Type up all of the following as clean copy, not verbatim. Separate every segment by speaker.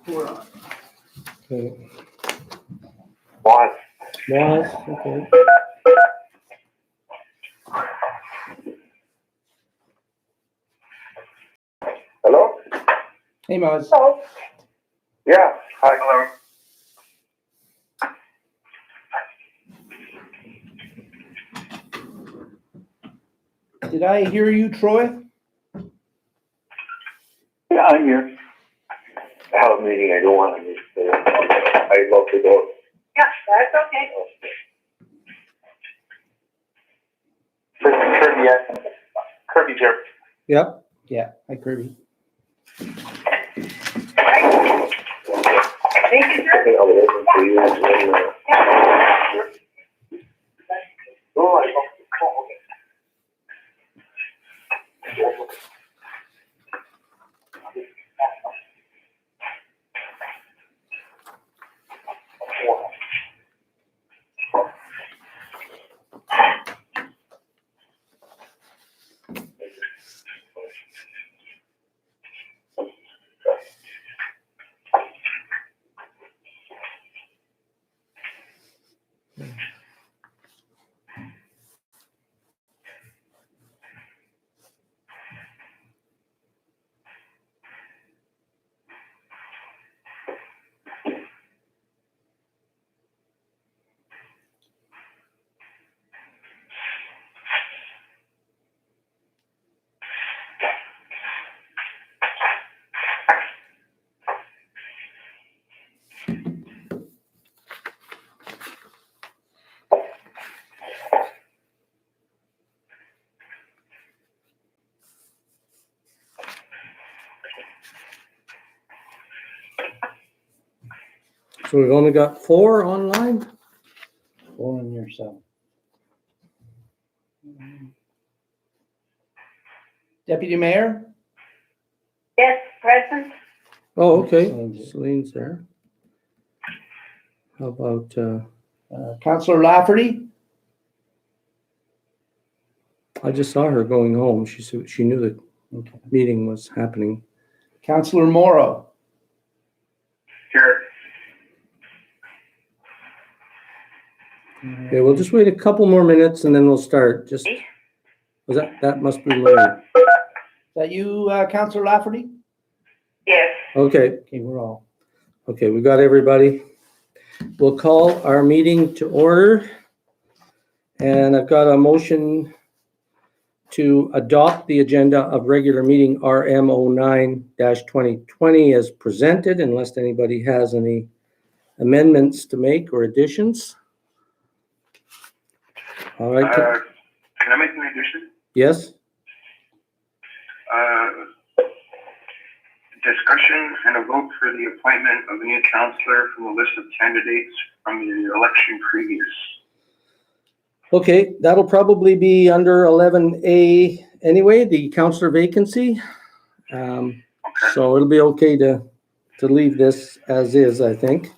Speaker 1: Okay.
Speaker 2: Boss.
Speaker 1: Moss, okay.
Speaker 2: Hello?
Speaker 1: Hey, Moz.
Speaker 2: Hello. Yeah. Hi. Hello.
Speaker 1: Did I hear you, Troy?
Speaker 2: Yeah, I'm here. I have a meeting. I don't want to miss it. I love to go.
Speaker 3: Yeah, that's okay.
Speaker 2: Kirby, yeah. Kirby's here.
Speaker 1: Yep. Yeah. Hi, Kirby.
Speaker 3: Thank you, sir.
Speaker 2: Okay, I'll listen to you. And then, oh, I okay.
Speaker 1: So we've only got 4 online? 4 on your cell. Deputy Mayor?
Speaker 3: Yes, present.
Speaker 1: Oh, okay.
Speaker 4: Celine's here.
Speaker 1: Celine's there. How about,
Speaker 4: Councillor Lafferty?
Speaker 1: I just saw her going home. She said she knew the
Speaker 4: Okay.
Speaker 1: meeting was happening.
Speaker 4: Councillor Morrow?
Speaker 2: Here.
Speaker 1: Okay, we'll just wait a couple more minutes and then we'll start. Just, was that must be Larry.
Speaker 4: Is that you, Councillor Lafferty?
Speaker 3: Yes.
Speaker 1: Okay,
Speaker 4: Okay, we're all.
Speaker 1: okay, we got everybody. We'll call our meeting to order. And I've got a motion to adopt the agenda of regular meeting RM 09-2020 as presented, unless anybody has any amendments to make or additions. All right,
Speaker 2: Can I make an addition?
Speaker 1: yes?
Speaker 2: Discussion and a vote for the appointment of a new counselor from a list of candidates from the election previous.
Speaker 1: Okay, that'll probably be under 11A anyway, the counselor vacancy. So it'll be okay to leave this as is, I think.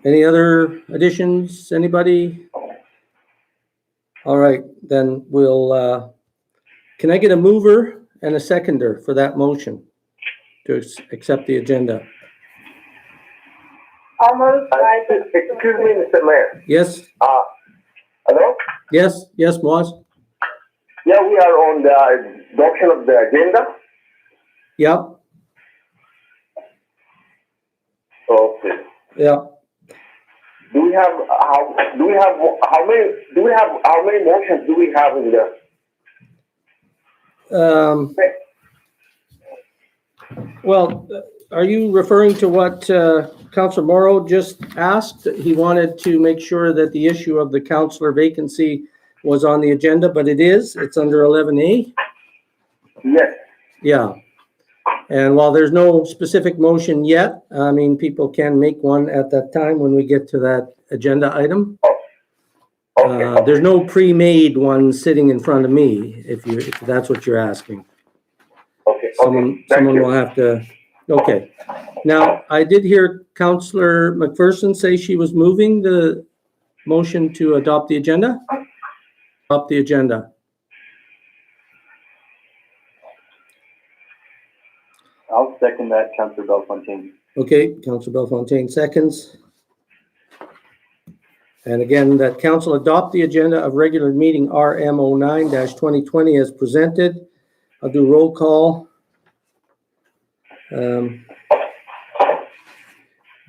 Speaker 1: Any other additions, anybody? All right, then we'll, can I get a mover and a seconder for that motion to accept the agenda?
Speaker 3: Almost.
Speaker 2: Excuse me, Mr. Mayor.
Speaker 1: Yes,
Speaker 2: Hello?
Speaker 1: yes, Moz?
Speaker 2: Yeah, we are on the adoption of the agenda.
Speaker 1: Yep,
Speaker 2: Okay.
Speaker 1: yeah.
Speaker 2: Do we have how many motions do we have in the?
Speaker 1: Well, are you referring to what Councillor Morrow just asked? He wanted to make sure that the issue of the councillor vacancy was on the agenda, but it's under 11A.
Speaker 2: Yes.
Speaker 1: Yeah. And while there's no specific motion yet, I mean, people can make one at that time when we get to that agenda item.
Speaker 2: Okay.
Speaker 1: There's no pre-made one sitting in front of me, if that's what you're asking.
Speaker 2: Okay.
Speaker 1: Someone will have to, okay. Now, I did hear Councillor McPherson say she was moving the motion to adopt the agenda. Adopt the agenda.
Speaker 5: that, Councillor Bellefontaine.
Speaker 1: Okay, Councillor Bellefontaine seconds. And again, that council adopt the agenda of regular meeting RMO 9-2020 as presented. I'll do roll call.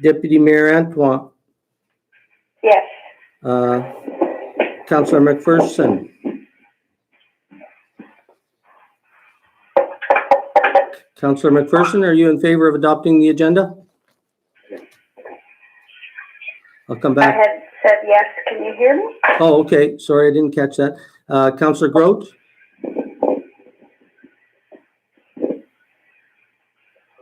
Speaker 1: Deputy Mayor Antoine,
Speaker 3: Yes.
Speaker 1: Councillor McPherson, Councillor McPherson, are you in favor of adopting the agenda? I'll come
Speaker 3: I
Speaker 1: back.
Speaker 3: had said yes. Can you hear me?
Speaker 1: Oh, okay. Sorry, I didn't catch that. Councillor Grote?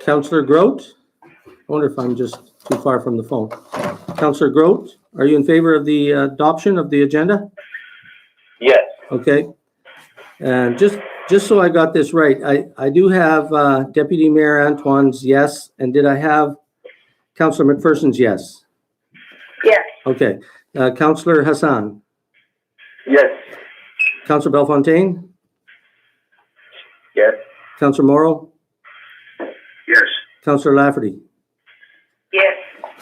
Speaker 1: Councillor Grote? I wonder if I'm just too far from the phone. Councillor Grote, are you in favor of the adoption of the agenda?
Speaker 5: Yes.
Speaker 1: Okay. And just so I got this right, I do have Deputy Mayor Antoine's yes, and did I have Councillor McPherson's yes?
Speaker 3: Yes.
Speaker 1: Okay. Councillor Hassan?
Speaker 5: Yes.
Speaker 1: Councillor Bellefontaine?
Speaker 5: Yes.
Speaker 1: Councillor Morrow?
Speaker 2: Yes.
Speaker 1: Councillor Lafferty?
Speaker 3: Yes.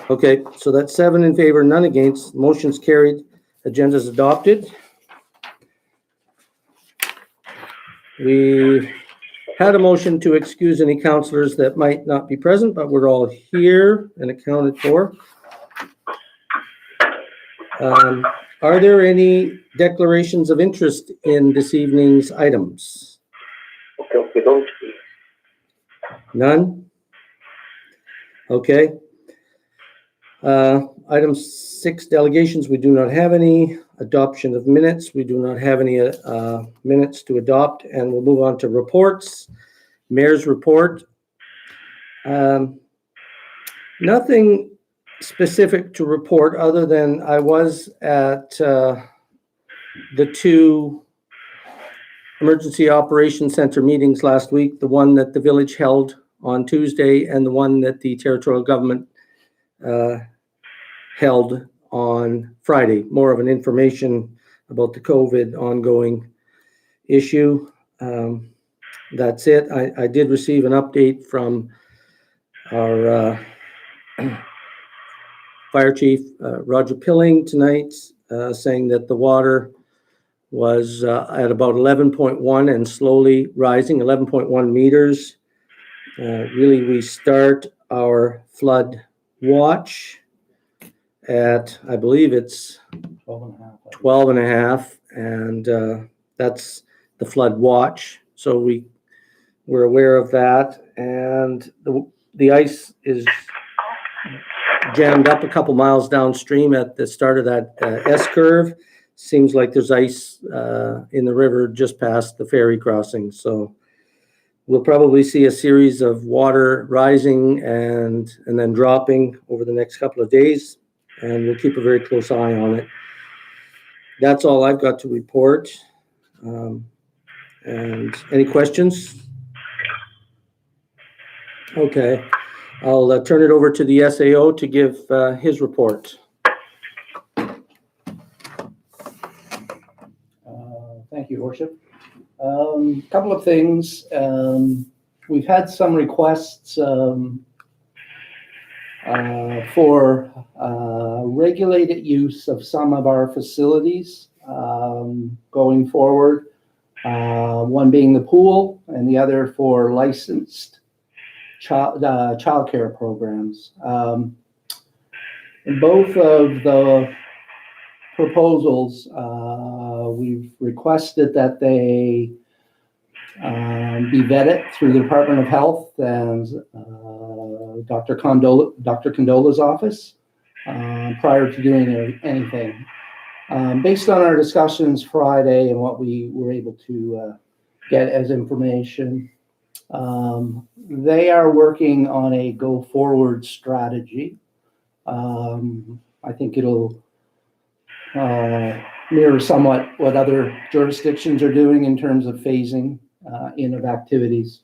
Speaker 1: Okay, so that's 7 in favor, none against. Motion's carried. Agenda's adopted. We had a motion to excuse any councillors that might not be present, but we're all here and accounted for. Are there any declarations of interest in this evening's items?
Speaker 5: Okay, don't.
Speaker 1: None? Okay. Item 6, delegations, we do not have any. Adoption of minutes, we do not have any minutes to adopt, and we'll move on to reports. Mayor's report. Nothing specific to report other than I was at the 2 Emergency Operations Center meetings last week, the one that the village held on Tuesday and the one that the territorial government held on Friday. More of an information about the COVID ongoing issue. That's it. I did receive an update from our Fire Chief Roger Pilling tonight, saying that the water was at about 11.1 and slowly rising, 11.1 meters. Really, we start our flood watch at, I believe it's 12 and a half, and that's the flood watch. So we're aware of that, and the ice is jammed up a couple miles downstream at the start of that S curve. Seems like there's ice in the river just past the ferry crossing. So we'll probably see a series of water rising and then dropping over the next couple of days, and we'll keep a very close eye on it. That's all I've got to report. And any questions? Okay, I'll turn it over to the SAO to give his report.
Speaker 4: Thank you, Worship. Couple of things. We've had some requests for regulated use of some of our facilities going forward. One being the pool and the other for licensed childcare programs. In both of the proposals, we've requested that they be vetted through the Department of Health and Dr. Condola's office prior to doing anything. Based on our discussions Friday and what we were able to get as information, they are working on a go-forward strategy. I think it'll mirror somewhat what other jurisdictions are doing in terms of phasing in of activities.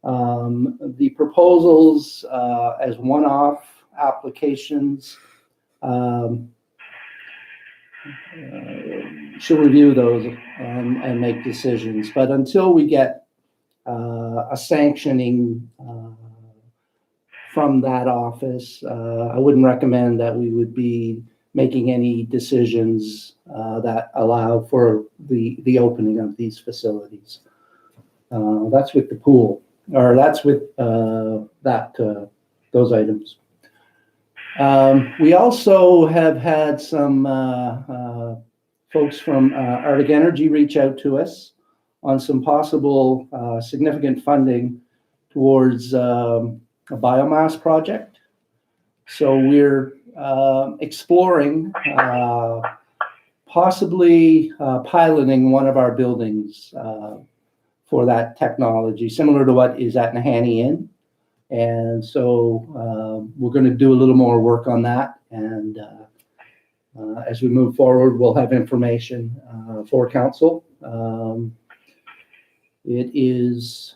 Speaker 4: The proposals as one-off applications, should review those and make decisions. But until we get a sanctioning from that office. I wouldn't recommend that we would be making any decisions that allow for the opening of these facilities. That's with the pool, or that's with those items. We also have had some folks from Arctic Energy reach out to us on some possible significant funding towards a biomass project. So we're exploring possibly piloting one of our buildings for that technology, similar to what is at Nahanni Inn. And so we're going to do a little more work on that. And as we move forward, we'll have information for council. It is,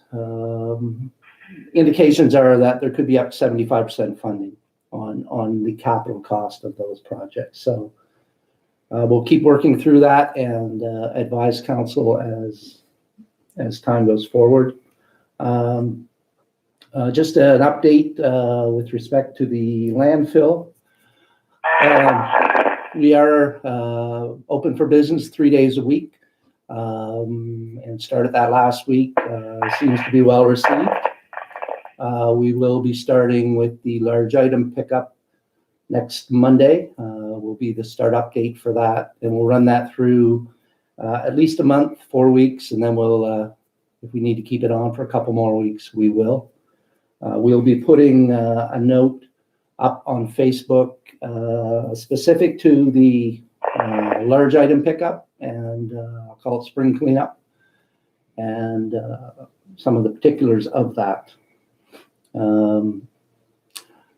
Speaker 4: indications are that there could be up to 75% funding on the capital cost of those projects. So we'll keep working through that and advise council as time goes forward. Just an update with respect to the landfill. We are open for business 3 days a week and started that last week. Seems to be well received. We will be starting with the large item pickup next Monday. Will be the startup date for that, and we'll run that through at least a month, 4 weeks, and then we'll, if we need to keep it on for a couple more weeks, we will. We'll be putting a note up on Facebook specific to the large item pickup, and I'll call it spring cleanup, and some of the particulars of that.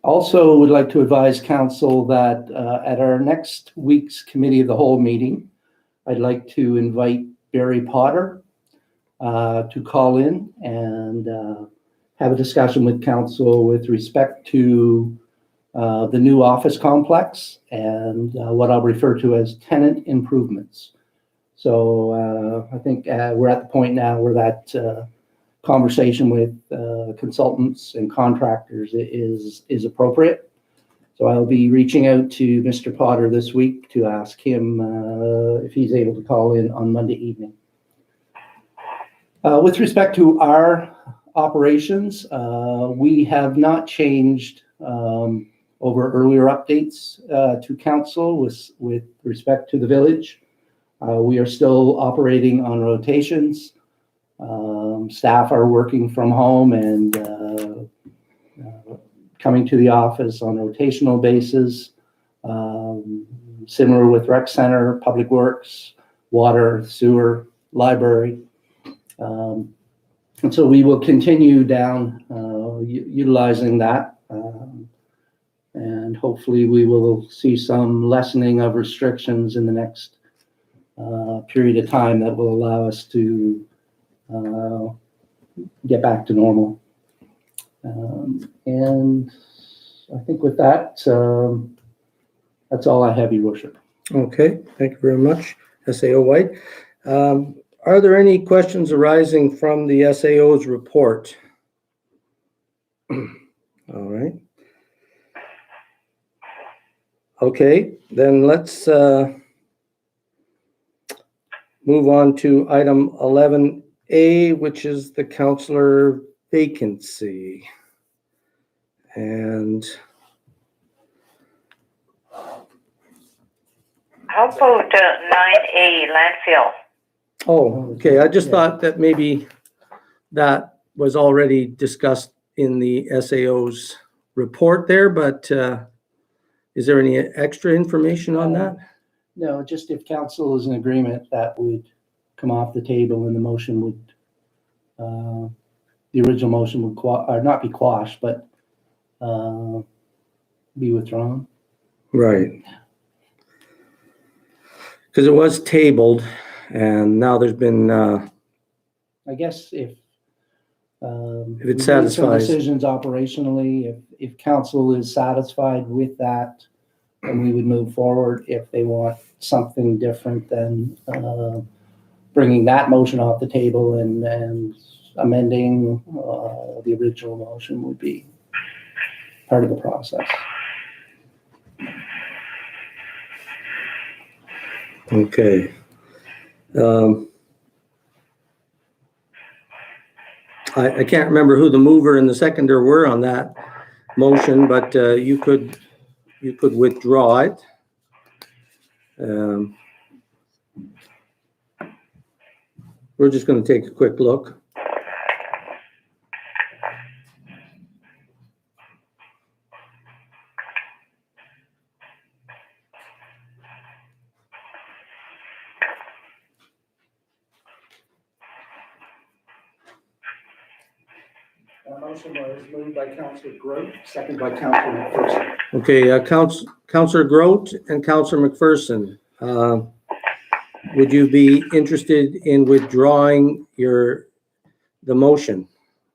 Speaker 4: Also would like to advise council that at our next week's committee of the whole meeting, I'd like to invite Barry Potter to call in and have a discussion with council with respect to the new office complex and what I'll refer to as tenant improvements. So I think we're at the point now where that conversation with consultants and contractors is appropriate. So I'll be reaching out to Mr. Potter this week to ask him if he's able to call in on Monday evening. With respect to our operations, we have not changed over earlier updates to council with respect to the village. We are still operating on rotations. Staff are working from home and coming to the office on a rotational basis. Similar with rec center, public works, water, sewer, library. And so we will continue down utilizing that. And hopefully we will see some lessening of restrictions in the next period of time that will allow us to get back to normal. And I think with that, that's all I have, Your Worship.
Speaker 1: Okay, thank you very much, SAO White. Are there any questions arising from the SAO's report? All right. Okay, then let's move on to item 11A, which is the councillor vacancy. And
Speaker 3: How about 9A landfill?
Speaker 1: oh, okay, I just thought that maybe that was already discussed in the SAO's report there, but is there any extra information on that?
Speaker 4: No, just if council is in agreement, that would come off the table and the motion would, the original motion would not be quashed, but be withdrawn.
Speaker 1: Right. Because it was tabled and now there's been,
Speaker 4: I guess if
Speaker 1: it
Speaker 4: we made some
Speaker 1: satisfies.
Speaker 4: decisions operationally, if council is satisfied with that, then we would move forward. If they want something different, then bringing that motion off the table and amending the original motion would be part of the process.
Speaker 1: Okay. I can't remember who the mover and the seconder were on that motion, but you could withdraw it. We're just going to take a quick look.
Speaker 4: Motion was moved by Councillor Grote, seconded by Councillor McPherson.
Speaker 1: Okay, Councillor Grote and Councillor McPherson, would you be interested in withdrawing the motion?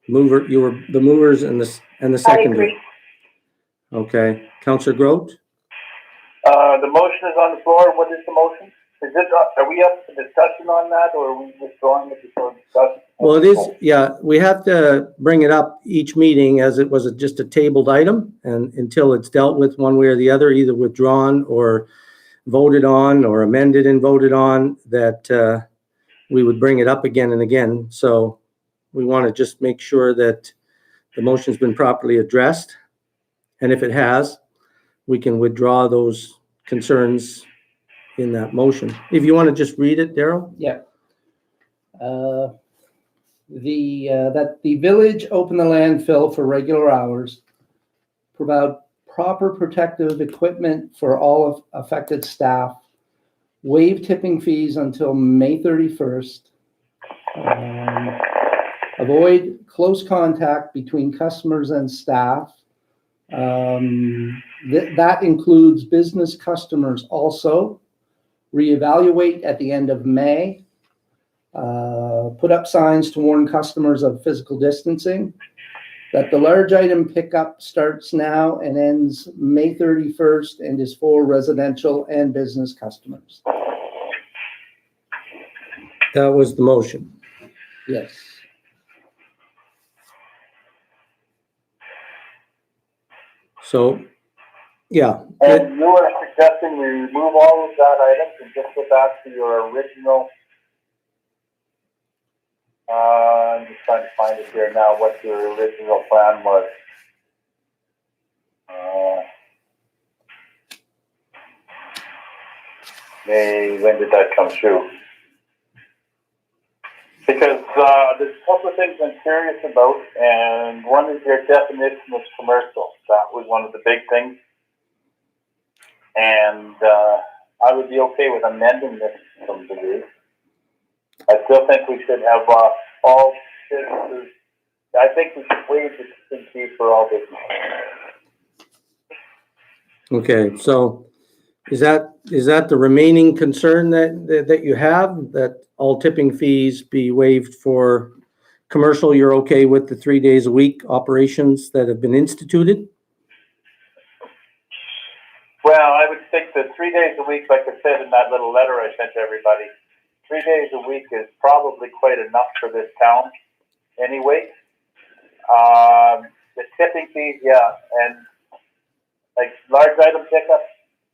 Speaker 1: You were the movers and the seconder.
Speaker 3: agree.
Speaker 1: Okay, Councillor Grote?
Speaker 5: The motion is on the floor. What is the motion? Are we up for discussion on that, or are we withdrawing it before discussion?
Speaker 1: Well, it is, yeah, we have to bring it up each meeting as it was just a tabled item, and until it's dealt with one way or the other, either withdrawn or voted on or amended and voted on, that we would bring it up again and again. So we want to just make sure that the motion's been properly addressed. And if it has, we can withdraw those concerns in that motion. If you want to just read it, Daryl?
Speaker 4: Yeah. That the village open the landfill for regular hours, provide proper protective equipment for all affected staff, waive tipping fees until May 31st, avoid close contact between customers and staff. That includes business customers also. Reevaluate at the end of May. Put up signs to warn customers of physical distancing. That the large item pickup starts now and ends May 31st and is for residential and business customers.
Speaker 1: That was the motion.
Speaker 4: Yes.
Speaker 1: So, yeah.
Speaker 5: And you are suggesting we remove all of that items and just go back to your original. I'm just trying to find it here now, what your original plan was. When did that come through? Because there's a couple of things I'm curious about, and one is your definition of commercial. That was one of the big things. And I would be okay with amending this to some degree. I still think we should have all businesses. I think we should waive the tipping fee for all businesses.
Speaker 1: Okay, so is that the remaining concern that you have, that all tipping fees be waived for commercial? You're okay with the 3 days a week operations that have been instituted?
Speaker 5: Well, I would think that 3 days a week, like I said in that little letter I sent to everybody, 3 days a week is probably quite enough for this town anyway. The tipping fees, yeah, and like large item pickup,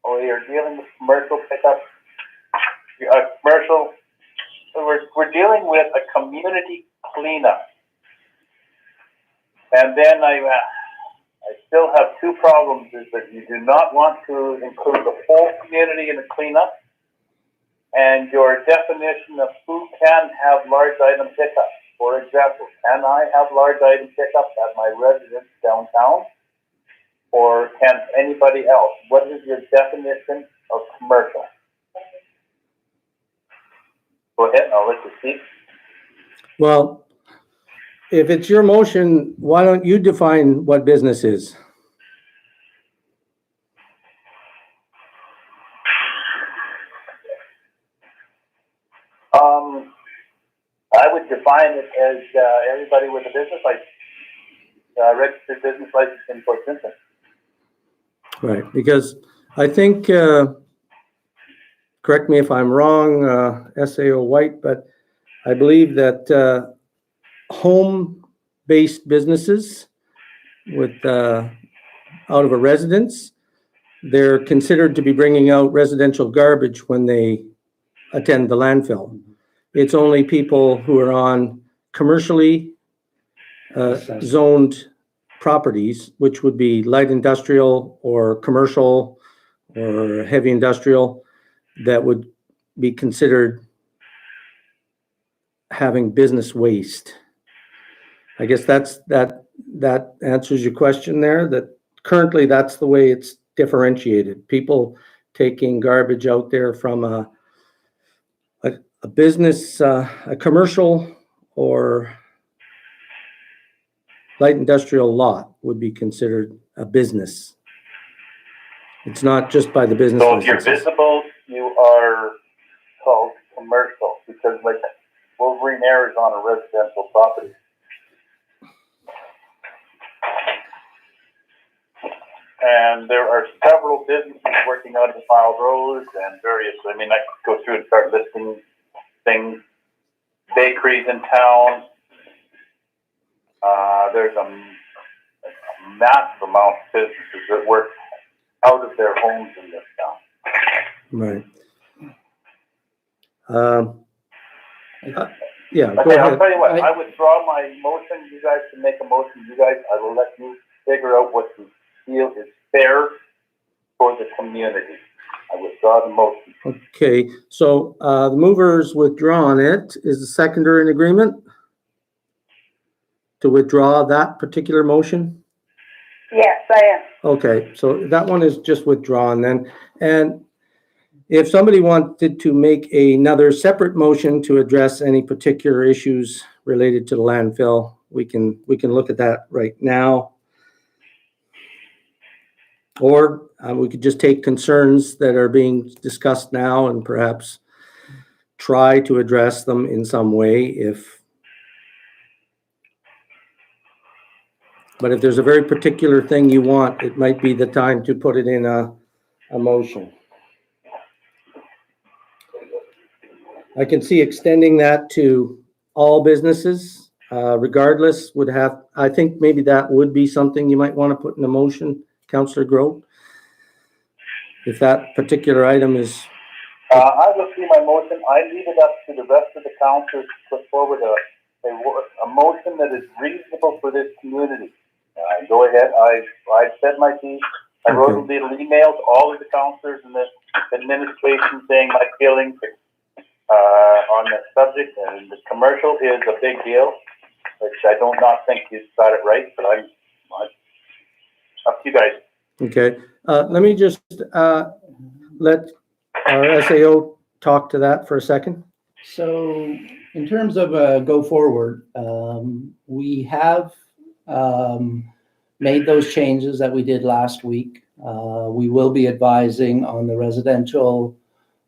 Speaker 5: or you're dealing with commercial pickup, we're dealing with a community cleanup. And then I still have two problems, is that you do not want to include the whole community in the cleanup, and your definition of who can have large item pickup. For example, can I have large item pickup at my residence downtown? Or can anybody else? What is your definition of commercial? Go ahead, I'll let you speak.
Speaker 1: Well, if it's your motion, why don't you define what business is?
Speaker 5: I would define it as everybody with a business license, registered business license in Port Simpson.
Speaker 1: Right, because I think, correct me if I'm wrong, SAO White, but I believe that home-based businesses with out of a residence, they're considered to be bringing out residential garbage when they attend the landfill. It's only people who are on commercially zoned properties, which would be light industrial or commercial or heavy industrial, that would be considered having business waste. I guess that answers your question there, that currently that's the way it's differentiated. People taking garbage out there from a business, a commercial or light industrial lot would be considered a business. It's not just by the business.
Speaker 5: So if you're
Speaker 1: licenses.
Speaker 5: visible, you are called commercial, because like Wolverine Air is on a residential property. And there are several businesses working out of the Mile Road and various, I mean, I could go through and start listing things, bakeries in town. There's a massive amount of businesses that work out of their homes in this town.
Speaker 1: Right. Yeah, go
Speaker 5: Okay, I'll
Speaker 1: ahead.
Speaker 5: tell you what, I withdraw my motion, you guys can make a motion, I will let you figure out what you feel is fair for the community. I withdraw the motion.
Speaker 1: Okay, so the mover's withdrawn it. Is the seconder in agreement to withdraw that particular motion?
Speaker 3: Yes, I am.
Speaker 1: Okay, so that one is just withdrawn then. And if somebody wanted to make another separate motion to address any particular issues related to the landfill, we can look at that right now. Or we could just take concerns that are being discussed now and perhaps try to address them in some way but if there's a very particular thing you want, it might be the time to put it in a motion. I can see extending that to all businesses, regardless would have, I think maybe that would be something you might want to put in a motion, Councillor Grote. If that particular item is.
Speaker 5: I will see my motion, I leave it up to the rest of the councillors to put forward a motion that is reasonable for this community. Go ahead, I've said my piece, I wrote a little email to all of the councillors and the administration saying my feelings on the subject, and the commercial is a big deal, which I don't not think you got it right, but I'm up to you guys.
Speaker 1: Okay, let me just let our SAO talk to that for a second.
Speaker 4: So in terms of go forward, we have made those changes that we did last week. We will be advising on the residential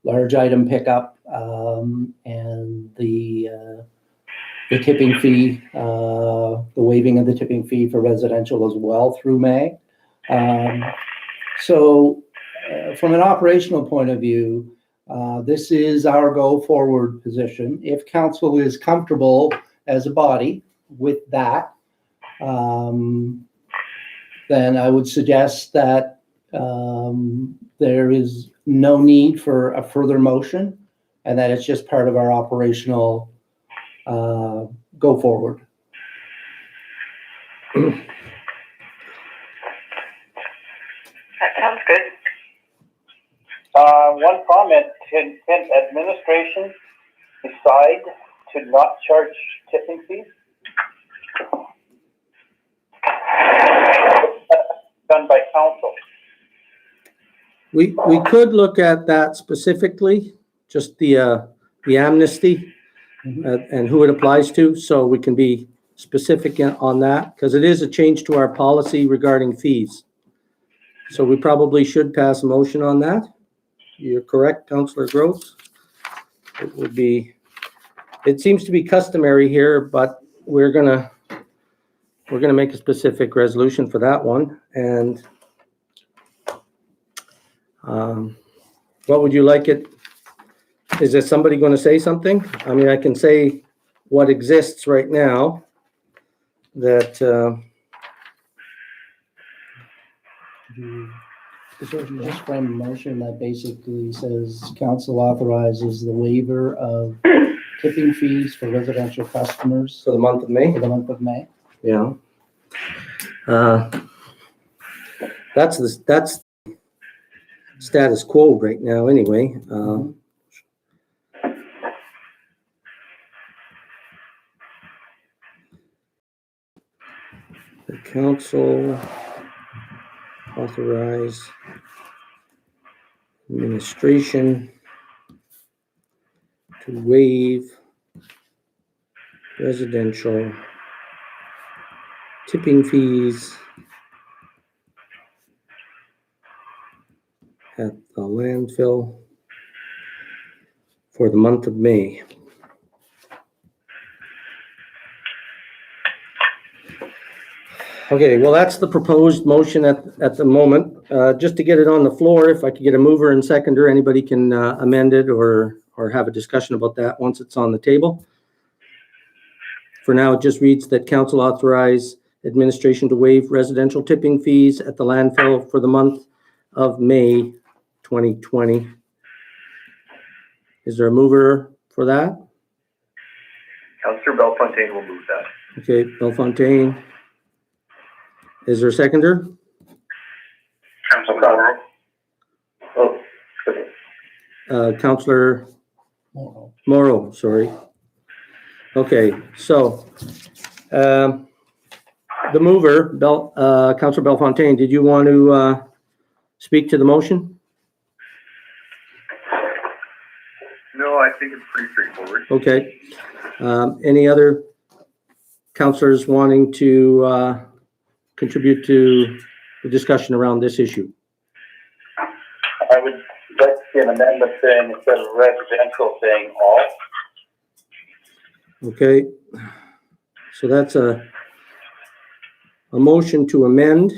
Speaker 4: large item pickup and the tipping fee, the waiving of the tipping fee for residential as well through May. So from an operational point of view, this is our go forward position. If council is comfortable as a body with that, then I would suggest that there is no need for a further motion and that it's just part of our operational go forward.
Speaker 3: That sounds good.
Speaker 5: One comment, can administration decide to not charge tipping fees? Done by council.
Speaker 1: We could look at that specifically, just the amnesty and who it applies to, so we can be specific on that, because it is a change to our policy regarding fees. So we probably should pass a motion on that. You're correct, Councillor Grote. It would be, it seems to be customary here, but we're gonna make a specific resolution for that one. And what would you like it? Is there somebody going to say something? I mean, I can say what exists right now, that
Speaker 4: Just frame a motion that basically says council authorizes the waiver of tipping fees for residential customers
Speaker 1: For the month of May?
Speaker 4: for the month of May.
Speaker 1: Yeah. That's status quo right now anyway. The council authorize administration to waive residential tipping fees at the landfill for the month of May. Okay, well, that's the proposed motion at the moment. Just to get it on the floor, if I could get a mover and seconder, anybody can amend it or have a discussion about that once it's on the table. For now, it just reads that council authorize administration to waive residential tipping fees at the landfill for the month of May 2020. Is there a mover for that?
Speaker 5: Councillor Bellefontaine will move that.
Speaker 1: Okay, Bellefontaine. Is there a seconder?
Speaker 2: Councilor Morrow.
Speaker 5: Oh, okay.
Speaker 1: Councillor
Speaker 4: Oh,
Speaker 1: Morrow, sorry. Okay, so, the mover, Councillor Bellefontaine, did you want to, speak to the motion?
Speaker 5: No, I think it's pretty straightforward.
Speaker 1: Okay. Any other councillors wanting to, contribute to the discussion around this issue?
Speaker 5: I would like to see an amendment saying instead of residential, saying all.
Speaker 1: Okay, so that's a motion to amend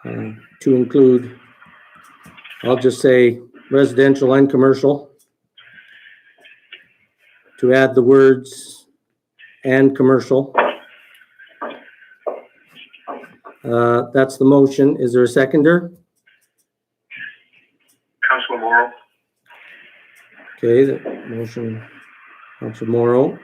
Speaker 1: to include, I'll just say residential and commercial, to add the words and commercial. That's the motion. Is there a seconder?
Speaker 2: Councilor Morrow.
Speaker 1: Okay, the motion, Councilor Morrow.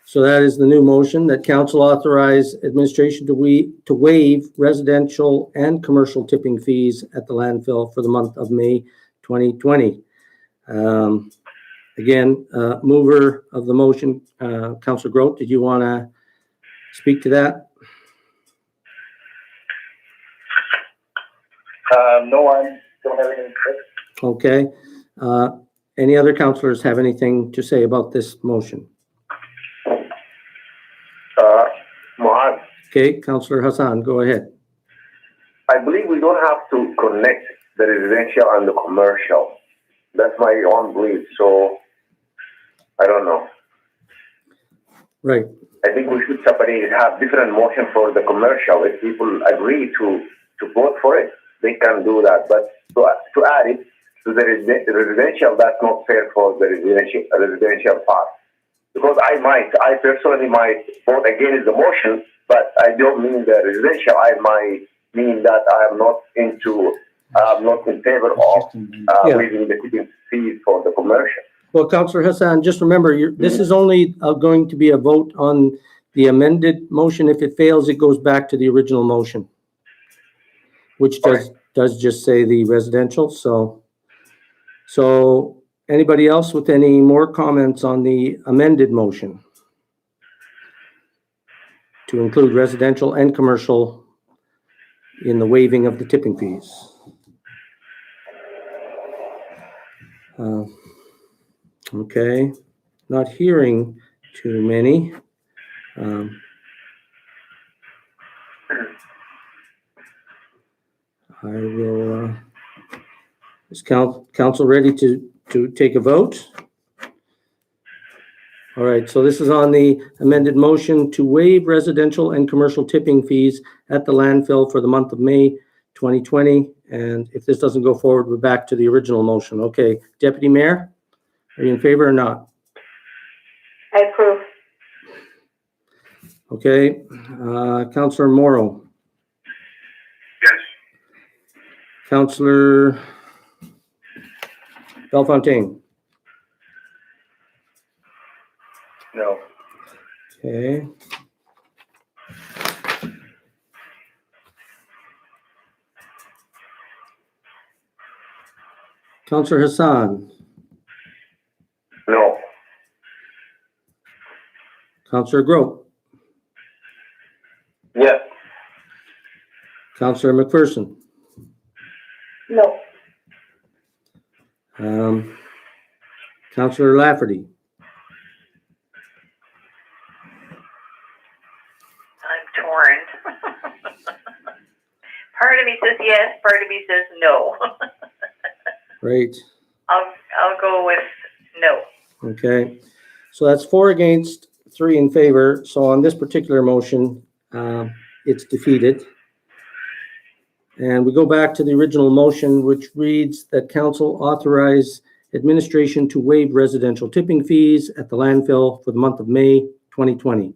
Speaker 1: So that is the new motion, that council authorize administration to waive residential and commercial tipping fees at the landfill for the month of May 2020. Again, mover of the motion, Councilor Grote, did you want to speak to that?
Speaker 5: No, I don't have anything to say.
Speaker 1: Okay. Any other councillors have anything to say about this motion?
Speaker 6: Mohad,
Speaker 1: Okay, Councillor Hassan, go ahead.
Speaker 6: I believe we don't have to connect the residential and the commercial. That's my own belief, so I don't know.
Speaker 1: Right.
Speaker 6: I think we should separate it, have different motion for the commercial. If people agree to vote for it, they can do that. But to add it to the residential, that's not fair for the residential part. Because I personally might vote against the motion, but I don't mean the residential. I might mean that I'm not in favor of waiving the tipping fees for the commercial.
Speaker 1: Well, Councillor Hassan, just remember, this is only going to be a vote on the amended motion. If it fails, it goes back to the original motion, which does just say the residential. So anybody else with any more comments on the amended motion to include residential and commercial in the waiving of the tipping fees? Okay, not hearing too many. I will, is council ready to take a vote? All right, so this is on the amended motion to waive residential and commercial tipping fees at the landfill for the month of May 2020. And if this doesn't go forward, we're back to the original motion. Okay, Deputy Mayor, are you in favor or not?
Speaker 3: I approve.
Speaker 1: Okay, Counselor Morrow,
Speaker 2: Yes.
Speaker 1: Counselor Bellefontaine.
Speaker 6: No.
Speaker 1: Okay. Counselor Hassan,
Speaker 6: No.
Speaker 1: Counselor Grote,
Speaker 5: Yes.
Speaker 1: Counselor McPherson,
Speaker 3: No.
Speaker 1: Counselor Lafferty,
Speaker 3: I'm torn. Part of me says yes, part of me says no.
Speaker 1: right?
Speaker 3: I'll go with no.
Speaker 1: Okay, so that's 4 against, 3 in favor. So on this particular motion, it's defeated. And we go back to the original motion, which reads that council authorize administration to waive residential tipping fees at the landfill for the month of May 2020.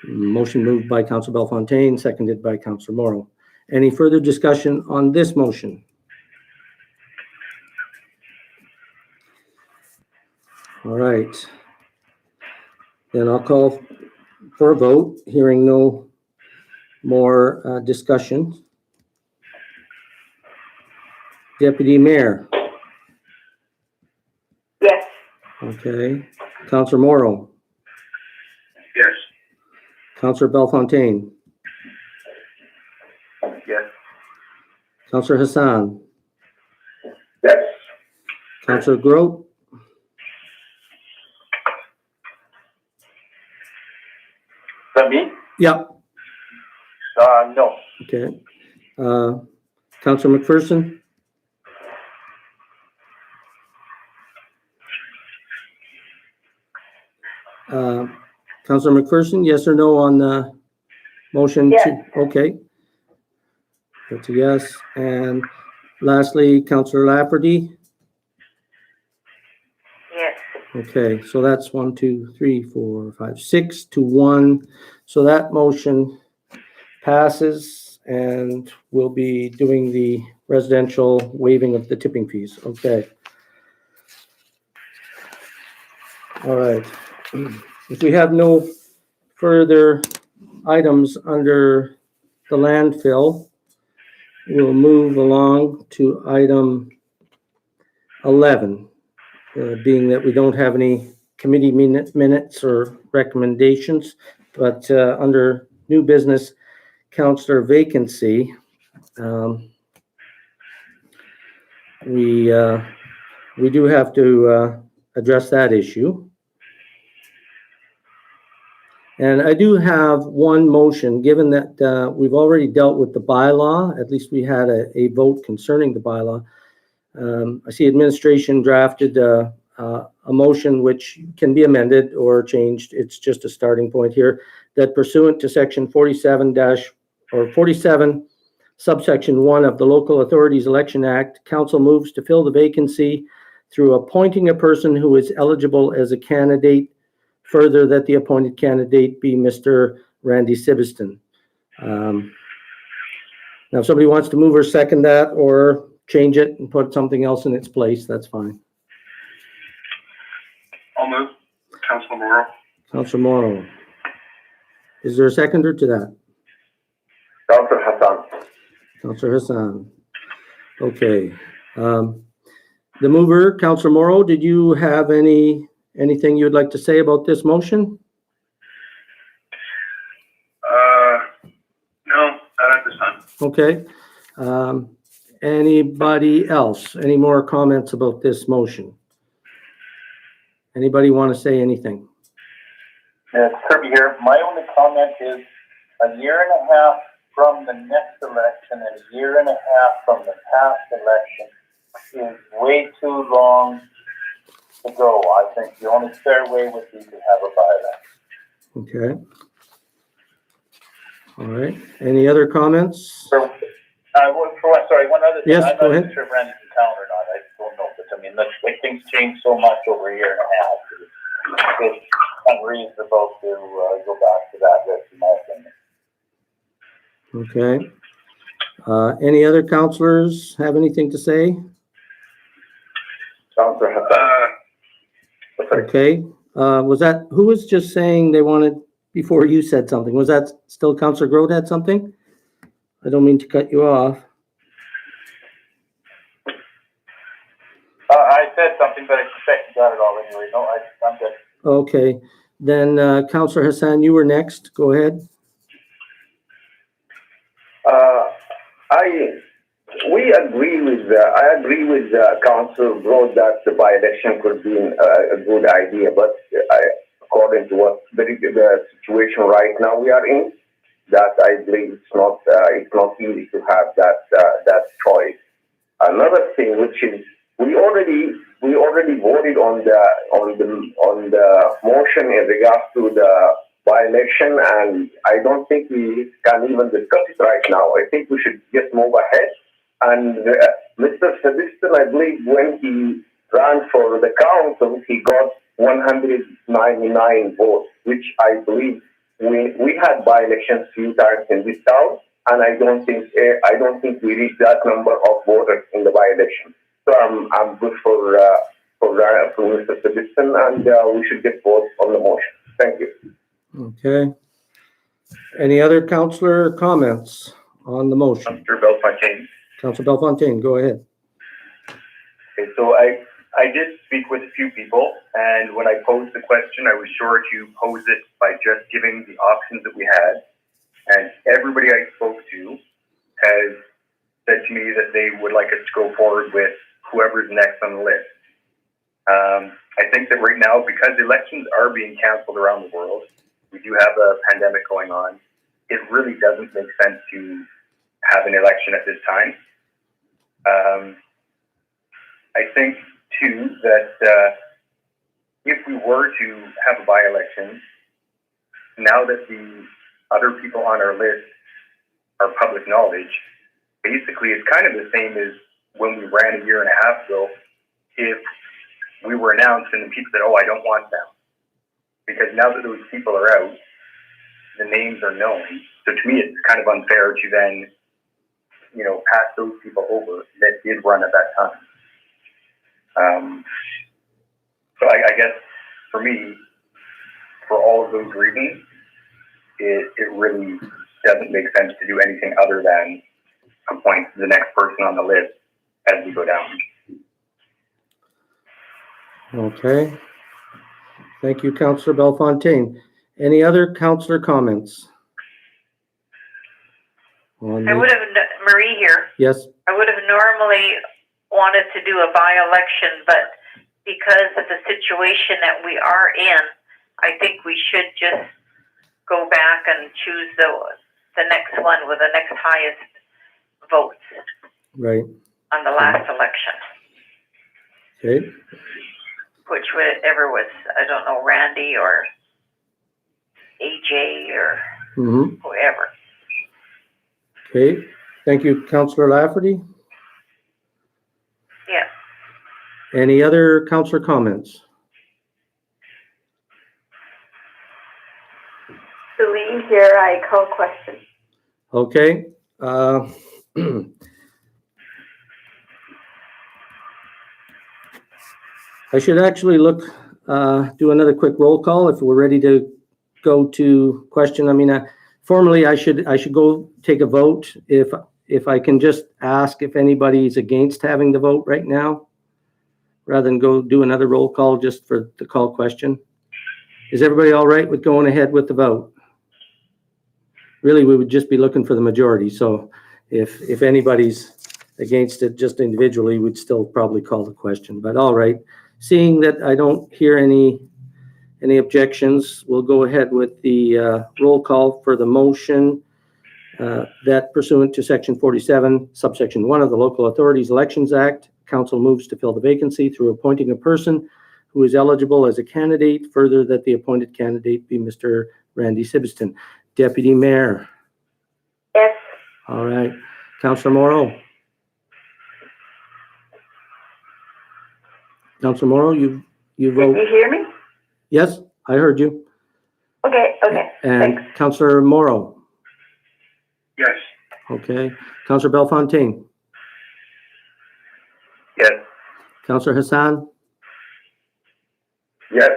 Speaker 1: Motion moved by Councilor Bellefontaine, seconded by Councilor Morrow. Any further discussion on this motion? All right. Then I'll call for a vote, hearing no more discussion. Deputy Mayor.
Speaker 3: Yes.
Speaker 1: Okay. Councilor Morrow.
Speaker 2: Yes.
Speaker 1: Councilor Bellefontaine.
Speaker 6: Yes.
Speaker 1: Councilor Hassan.
Speaker 6: Yes.
Speaker 1: Councilor Grote.
Speaker 5: Is that me?
Speaker 1: Yeah.
Speaker 5: No.
Speaker 1: Okay. Councilor McPherson. Councilor McPherson, yes or no on the motion?
Speaker 3: Yes.
Speaker 1: Okay. That's a yes. And lastly, Councilor Lafferty.
Speaker 3: Yes.
Speaker 1: Okay, so that's 1, 2, 3, 4, 5, 6 to 1. So that motion passes, and we'll be doing the residential waiving of the tipping fees. Okay. All right. If we have no further items under the landfill, we'll move along to item 11. Being that we don't have any committee minutes or recommendations, but under new business, counselor vacancy, we do have to address that issue. And I do have one motion, given that we've already dealt with the bylaw, at least we had a vote concerning the bylaw. I see administration drafted a motion which can be amended or changed. It's just a starting point here, that pursuant to section 47 subsection 1 of the Local Authorities Election Act, council moves to fill the vacancy through appointing a person who is eligible as a candidate. Further, that the appointed candidate be Mr. Randy Sibiston. Now, if somebody wants to move or second that, or change it and put something else in its place, that's fine.
Speaker 2: I'll move. Councilor Morrow.
Speaker 1: Councilor Morrow. Is there a seconder to that?
Speaker 6: Councilor Hassan.
Speaker 1: Councilor Hassan. Okay. The mover, Councilor Morrow, did you have anything you'd like to say about this motion?
Speaker 2: No, not at this time.
Speaker 1: Okay. Anybody else? Any more comments about this motion? Anybody want to say anything?
Speaker 5: It's Kirby here. My only comment is a year and a half from the next election and a year and a half from the past election is way too long to go. I think the only fair way would be to have a bylaw.
Speaker 1: Okay. All right. Any other comments?
Speaker 5: Sorry, one other thing.
Speaker 1: Yes,
Speaker 5: I'm
Speaker 1: go
Speaker 5: not
Speaker 1: ahead.
Speaker 5: sure if Randy's in town or not. I don't know, but I mean, things change so much over a year and a half. unreasonable to go back to that list, in my opinion.
Speaker 1: Okay. Any other counselors have anything to say?
Speaker 6: Councillor Hassan. Sorry.
Speaker 1: Okay. Who was just saying they wanted, before you said something? Was that still Counselor Grote had something? I don't mean to cut you off.
Speaker 5: I said something, but I suspect you got it all anyway. No, I'm good.
Speaker 1: Okay. Then Counselor Hassan, you were next. Go ahead.
Speaker 6: I agree with Council Broad that the by-election could be a good idea, but according to what the situation right now we are in, that I believe it's not easy to have that choice. Another thing, which is we already voted on the motion in regards to the by-election, and I don't think we can even discuss it right now. I think we should just move ahead. And Mr. Sadiston, I believe when he ran for the council, he got 199 votes, which I believe we had by-elections few times in this town, and I don't think we reached that number of voters in the by-election. So I'm good for Mr. Sadiston, and we should get votes on the motion. Thank you.
Speaker 1: Okay. Any other counselor comments on the motion?
Speaker 5: Councillor Bellefontaine.
Speaker 1: Counselor Bellefontaine, go ahead.
Speaker 5: Okay, so I did speak with a few people, and when I posed the question, I was sure to pose it by just giving the options that we had. And everybody I spoke to has said to me that they would like us to go forward with whoever's next on the list. I think that right now, because elections are being canceled around the world, we do have a pandemic going on, it really doesn't make sense to have an election at this time. I think, too, that if we were to have a by-election, now that the other people on our list are public knowledge, basically it's kind of the same as when we ran a year and a half ago. If we were announced and the people said, oh, I don't want them. Because now that those people are out, the names are known. So to me, it's kind of unfair to then, pass those people over that did run at that time. So I guess for me, for all of those reasons, it really doesn't make sense to do anything other than appoint the next person on the list as we go down.
Speaker 1: Okay. Thank you, Counselor Bellefontaine. Any other counselor comments?
Speaker 3: Marie here.
Speaker 1: Yes.
Speaker 3: I would have normally wanted to do a by-election, but because of the situation that we are in, I think we should just go back and choose the next one with the next highest votes
Speaker 1: Right.
Speaker 3: on the last election,
Speaker 1: Okay.
Speaker 3: whichever was, I don't know, Randy or AJ or whoever.
Speaker 1: Okay. Thank you, Counselor Lafferty.
Speaker 3: Yeah.
Speaker 1: Any other counselor comments?
Speaker 7: Celine here, I call question.
Speaker 1: Okay. I should actually do another quick roll call if we're ready to go to question. I mean, formally, I should go take a vote. If I can just ask if anybody's against having the vote right now, rather than go do another roll call just for the call question. Is everybody all right with going ahead with the vote? Really, we would just be looking for the majority. So if anybody's against it just individually, we'd still probably call the question. But all right, seeing that I don't hear any objections, we'll go ahead with the roll call for the motion that pursuant to Section 47, subsection 1 of the Local Authorities Elections Act, Council moves to fill the vacancy through appointing a person who is eligible as a candidate. Further, that the appointed candidate be Mr. Randy Sibiston. Deputy Mayor.
Speaker 7: Yes.
Speaker 1: All right. Councillor Morrow. Councillor Morrow, you vote.
Speaker 7: Did you hear me?
Speaker 1: Yes, I heard you.
Speaker 7: Okay,
Speaker 1: And
Speaker 7: thanks.
Speaker 1: Councillor Morrow.
Speaker 2: Yes.
Speaker 1: Okay. Councillor Belfontaine.
Speaker 6: Yes.
Speaker 1: Councillor Hassan.
Speaker 6: Yes.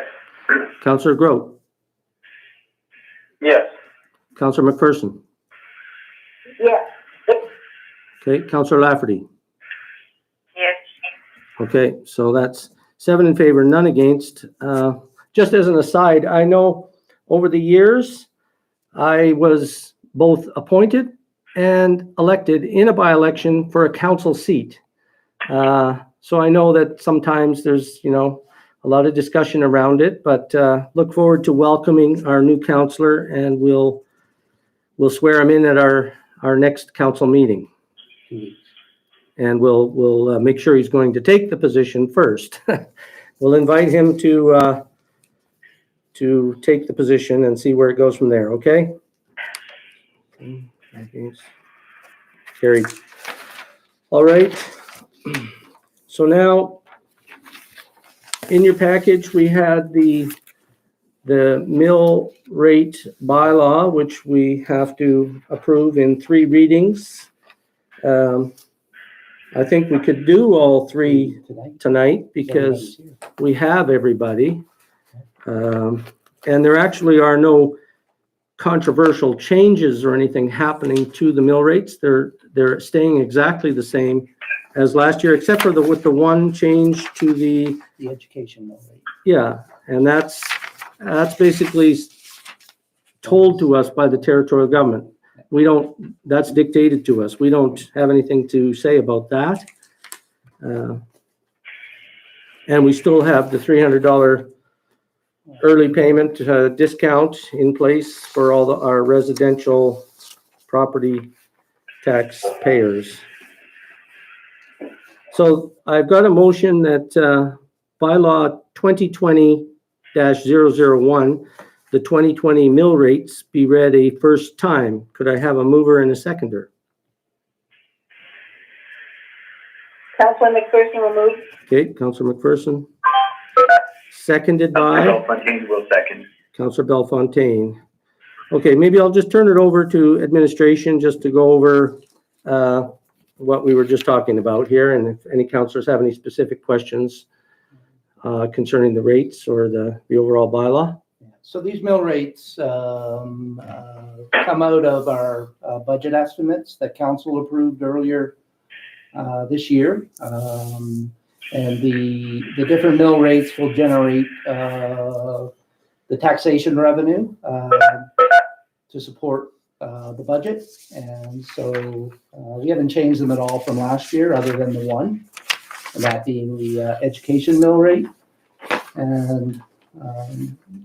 Speaker 1: Councillor Grote.
Speaker 5: Yes.
Speaker 1: Councillor McPherson.
Speaker 7: Yes.
Speaker 1: Okay. Councillor Lafferty.
Speaker 3: Yes.
Speaker 1: Okay, so that's 7 in favor, none against. Just as an aside, I know over the years, I was both appointed and elected in a by-election for a council seat. So I know that sometimes there's, a lot of discussion around it, but look forward to welcoming our new councillor, and we'll swear him in at our next council meeting.
Speaker 4: 2 weeks.
Speaker 1: And we'll make sure he's going to take the position first. We'll invite him to take the position and see where it goes from there, okay? Carried. All right. So now, in your package, we had the mill rate bylaw, which we have to approve in 3 readings. I think we could do all 3 tonight because we have everybody. And there actually are no controversial changes or anything happening to the mill rates. They're staying exactly the same as last year, except for with the one change to the
Speaker 4: education mill rate.
Speaker 1: Yeah, and that's basically told to us by the territorial government. That's dictated to us. We don't have anything to say about that. And we still have the $300 early payment discount in place for all our residential property tax payers. So I've got a motion that bylaw 2020-001, the 2020 mill rates be read a first time. Could I have a mover and a seconder?
Speaker 7: Councilor McPherson will move.
Speaker 1: Okay, Councillor McPherson. Seconded by
Speaker 6: Belfontaine will second.
Speaker 1: Councillor Belfontaine. Okay, maybe I'll just turn it over to administration just to go over what we were just talking about here, and if any councillors have any specific questions concerning the rates or the overall bylaw.
Speaker 4: So these mill rates come out of our budget estimates that council approved earlier this year. And the different mill rates will generate the taxation revenue to support the budget. And so we haven't changed them at all from last year, other than the one, and that being the education mill rate. And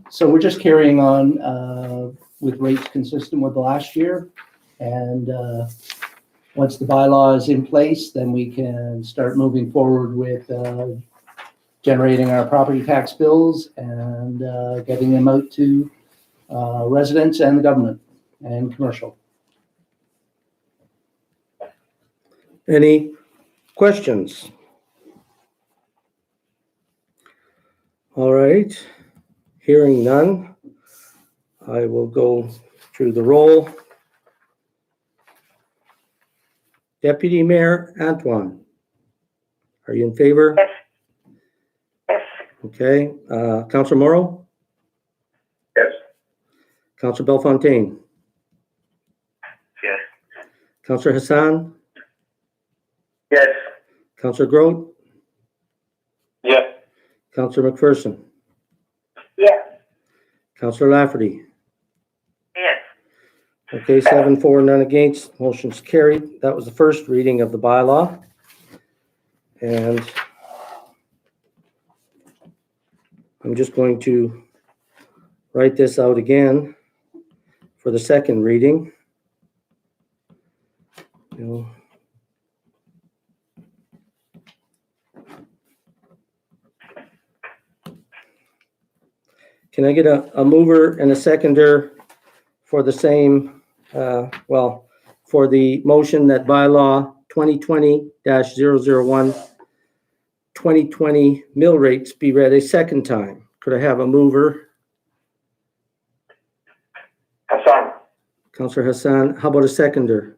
Speaker 4: so we're just carrying on with rates consistent with last year. And once the bylaw is in place, then we can start moving forward with generating our property tax bills and getting them out to residents and the government and commercial.
Speaker 1: Any questions? All right, hearing none, I will go through the roll. Deputy Mayor Antoine, are you in favor?
Speaker 7: Yes. Yes.
Speaker 1: Okay, Councillor Morrow?
Speaker 6: Yes.
Speaker 1: Councillor Belfontaine?
Speaker 6: Yes.
Speaker 1: Councillor Hassan?
Speaker 6: Yes.
Speaker 1: Councillor Grote?
Speaker 5: Yes.
Speaker 1: Councillor McPherson?
Speaker 7: Yes.
Speaker 1: Councillor Lafferty?
Speaker 3: Yes.
Speaker 1: Okay, 7-4, none against, motion's carried. That was the first reading of the bylaw. And I'm just going to write this out again for the second reading. Can I get a mover and a seconder for the same, for the motion that bylaw 2020-001, 2020 mill rates be read a second time? Could I have a mover Counselor Hassan. How about a seconder?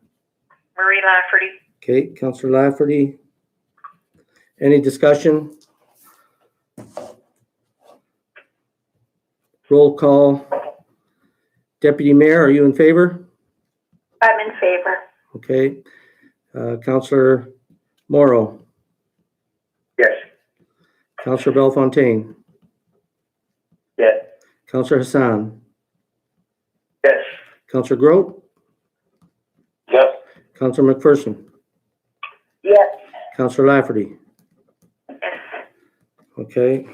Speaker 3: Marie Lafferty.
Speaker 1: Okay, Counselor Lafferty. Any discussion? Roll call. Deputy Mayor, are you in favor?
Speaker 7: I'm in favor.
Speaker 1: Okay. Counselor Morrow.
Speaker 6: Yes.
Speaker 1: Counselor Bellefontaine.
Speaker 5: Yes.
Speaker 1: Counselor Hassan.
Speaker 5: Yes.
Speaker 1: Counselor Grote.
Speaker 5: Yes.
Speaker 1: Counselor McPherson.
Speaker 7: Yes.
Speaker 1: Counselor Lafferty.
Speaker 3: Yes.
Speaker 1: Okay.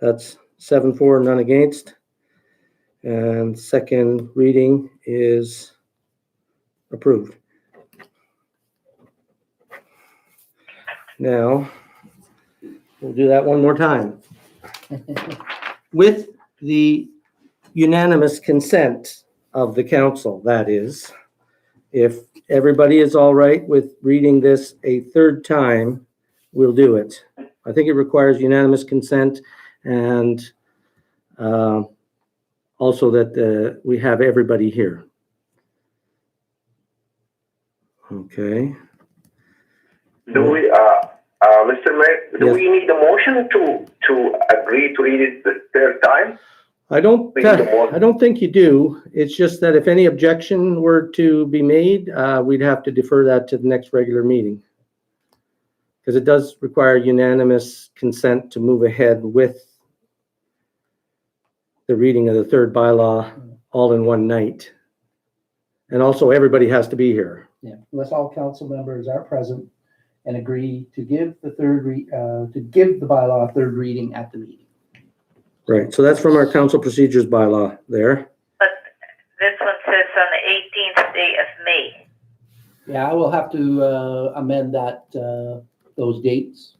Speaker 1: That's 7-4, none against. And second reading is approved. Now, we'll do that one more time. With the unanimous consent of the council, that is, if everybody is all right with reading this a third time, we'll do it. I think it requires unanimous consent and also that we have everybody here. Okay.
Speaker 6: Do we, Mr. Mayor, do
Speaker 1: Yes.
Speaker 6: we need a motion to agree to read it the third time?
Speaker 1: I don't think you do. It's just that if any objection were to be made, we'd have to defer that to the next regular meeting. Because it does require unanimous consent to move ahead with the reading of the third bylaw all in one night. And also everybody has to be here.
Speaker 4: Yeah, unless all council members are present and agree to give the bylaw a third reading at the meeting.
Speaker 1: Right, so that's from our council procedures bylaw there.
Speaker 3: But this one says on the 18th day of May.
Speaker 4: Yeah, I will have to amend that, those dates.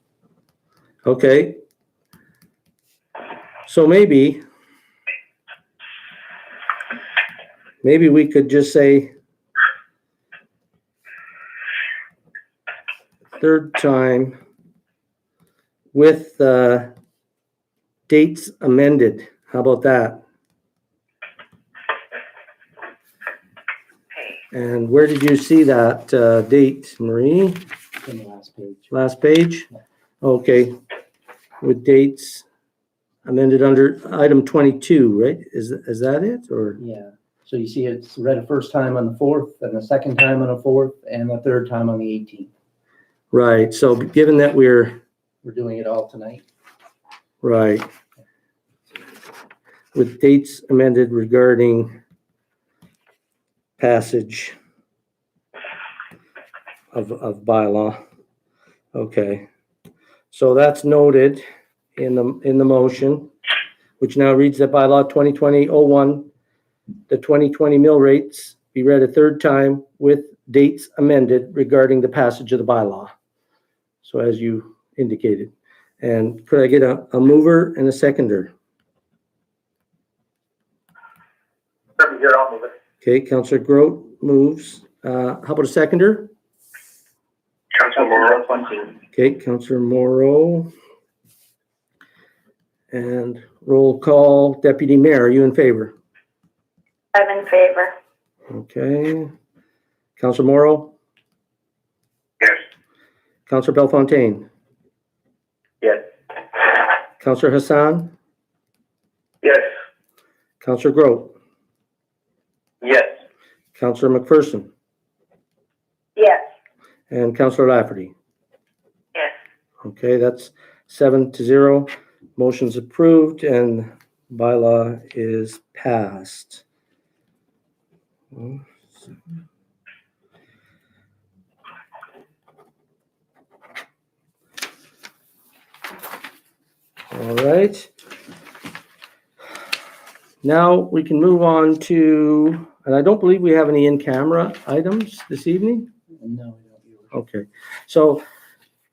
Speaker 1: Okay. So maybe we could just say third time with dates amended. How about that?
Speaker 3: Okay.
Speaker 1: And where did you see that date, Marie?
Speaker 4: In the last page.
Speaker 1: Last page? Okay. With dates amended under item 22, right? Is that it or?
Speaker 4: Yeah, so you see it's read a first time on the 4th, and a second time on the 4th, and a third time on the 18th.
Speaker 1: Right, so given that we're,
Speaker 4: doing it all tonight.
Speaker 1: right, with dates amended regarding passage of bylaw. Okay, so that's noted in the motion, which now reads that bylaw 2020-01, the 2020 mill rates be read a third time with dates amended regarding the passage of the bylaw. So as you indicated. And could I get a mover and a seconder?
Speaker 5: Here, I'll move it.
Speaker 1: Okay, Councillor Grote moves. How about a seconder?
Speaker 2: Councilor Morrow.
Speaker 1: Okay, Councillor Morrow. And roll call, Deputy Mayor, are you in favor?
Speaker 7: I'm in favor.
Speaker 1: Okay. Councillor Morrow,
Speaker 2: Yes.
Speaker 1: Councillor Bellefontaine,
Speaker 5: Yes.
Speaker 1: Councillor Hassan,
Speaker 6: Yes.
Speaker 1: Councillor Grote,
Speaker 5: Yes.
Speaker 1: Councillor McPherson,
Speaker 7: Yes.
Speaker 1: and Councillor Lafferty.
Speaker 3: Yes.
Speaker 1: Okay, that's 7-0. Motion's approved and bylaw is passed. All right. Now we can move on to, and I don't believe we have any in-camera items this evening.
Speaker 4: No, we don't.
Speaker 1: Okay, so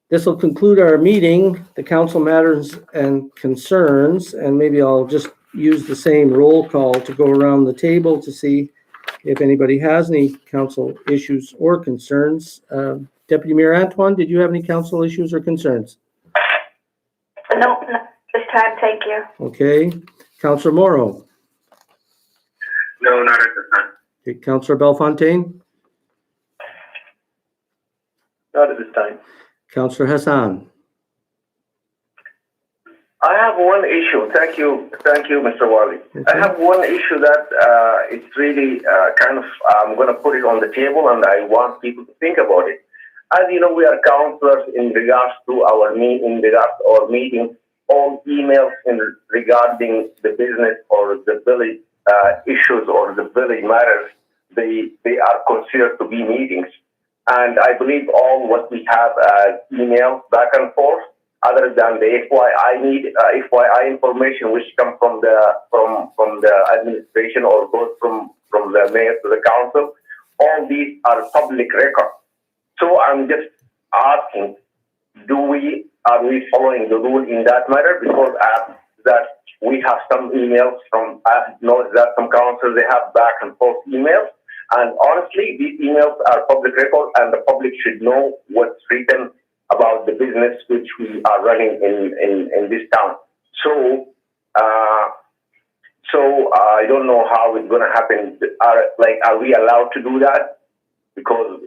Speaker 1: this will conclude our meeting, the council matters and concerns, and maybe I'll just use the same roll call to go around the table to see if anybody has any council issues or concerns. Deputy Mayor Antoine, did you have any council issues or concerns?
Speaker 7: No, this time, thank you.
Speaker 1: Okay, Councillor Morrow.
Speaker 2: No, not at this time.
Speaker 1: Okay, Councillor Belfontaine,
Speaker 6: Not at this time.
Speaker 1: Councillor Hassan.
Speaker 6: I have one issue. Thank you, Mr. Wally.
Speaker 1: Okay.
Speaker 6: I have one issue that it's really kind of, I'm going to put it on the table and I want people to think about it. As you know, we are counselors in regards to our meetings, all emails regarding the business or the village issues or the village matters, they are considered to be meetings. And I believe all what we have as emails back and forth, other than the FYI information which come from the administration or goes from the mayor to the council, all these are public record. So I'm just asking, are we following the rule in that matter? Because that we have some emails from, I know that some councils, they have back and forth emails. And honestly, these emails are public record and the public should know what's written about the business which we are running in this town. So I don't know how it's going to happen. Are we allowed to do that? Because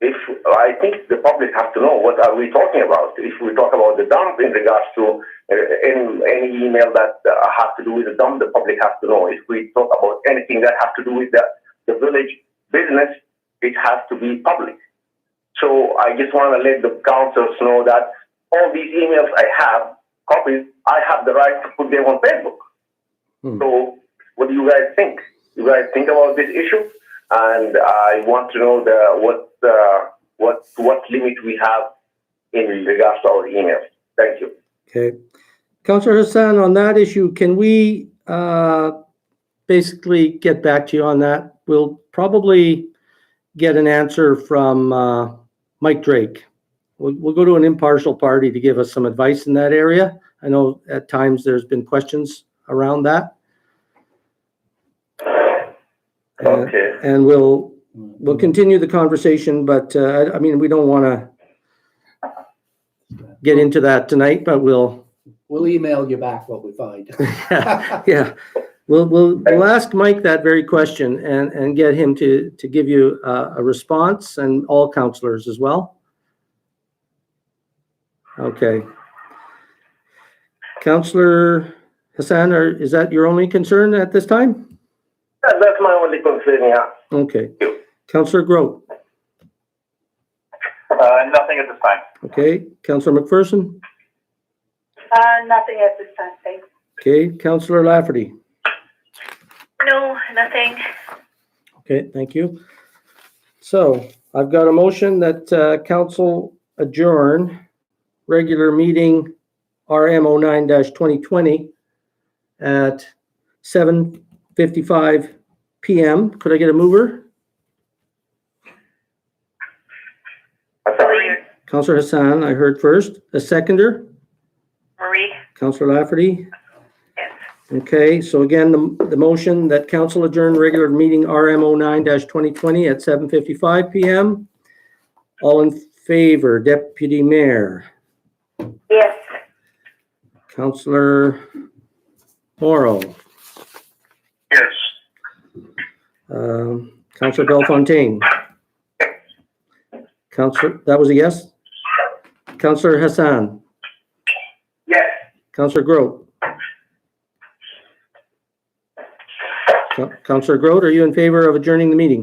Speaker 6: I think the public has to know what are we talking about. If we talk about the dump in regards to any email that has to do with the dump, the public has to know. If we talk about anything that has to do with the village business, it has to be public. So I just want to let the councils know that all these emails I have, copies, I have the right to put them on Facebook. So what do you guys think? You guys think about this issue? And I want to know what limit we have in regards to our emails. Thank you.
Speaker 1: Okay. Councillor Hassan, on that issue, can we basically get back to you on that? We'll probably get an answer from Mike Drake. We'll go to an impartial party to give us some advice in that area. I know at times there's been questions around that.
Speaker 6: Okay.
Speaker 1: And we'll continue the conversation, but I mean, we don't want to get into that tonight, but we'll
Speaker 4: email you back what we find.
Speaker 1: yeah. We'll ask Mike that very question and get him to give you a response, and all councillors as well. Okay. Councillor Hassan, is that your only concern at this time?
Speaker 6: That's my only concern, yeah.
Speaker 1: Okay. Councillor Grote.
Speaker 5: Nothing at this time.
Speaker 1: Okay. Councillor McPherson.
Speaker 7: Nothing at this time, thanks.
Speaker 1: Okay. Councillor Lafferty.
Speaker 3: No, nothing.
Speaker 1: Okay, thank you. So I've got a motion that council adjourn regular meeting RMO 9-2020 at 7:55 p.m. Could I get a mover?
Speaker 3: Marie.
Speaker 1: Councillor Hassan, I heard first. A seconder?
Speaker 3: Marie.
Speaker 1: Councillor Lafferty?
Speaker 3: Yes.
Speaker 1: Okay, so again, the motion that council adjourn regular meeting RMO 9-2020 at 7:55 p.m. All in favor, Deputy Mayor?
Speaker 7: Yes.
Speaker 1: Councillor Morrow?
Speaker 2: Yes.
Speaker 1: Councillor Belfontaine? That was a yes? Councillor Hassan?
Speaker 5: Yes.
Speaker 1: Councillor Grote? Councillor Grote, are you in favor of adjourning the meeting?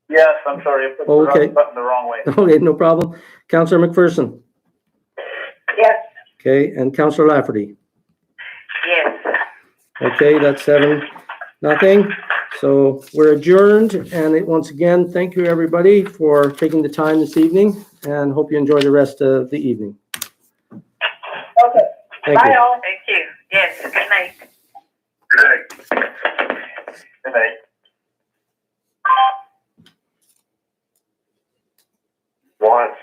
Speaker 5: Yes, I'm sorry. I put
Speaker 1: Okay.
Speaker 5: the button the wrong way.
Speaker 1: Okay, no problem. Councillor McPherson?
Speaker 7: Yes.
Speaker 1: Okay, and Councillor Lafferty?
Speaker 3: Yes.
Speaker 1: Okay, that's 7-0. So we're adjourned, and once again, thank you everybody for taking the time this evening, and hope you enjoy the rest of the evening.
Speaker 7: Okay.
Speaker 1: Thank
Speaker 7: Bye
Speaker 1: you.
Speaker 7: all.
Speaker 3: Thank you. Yes. Good night.
Speaker 2: Good night.
Speaker 5: Good night.
Speaker 6: Once.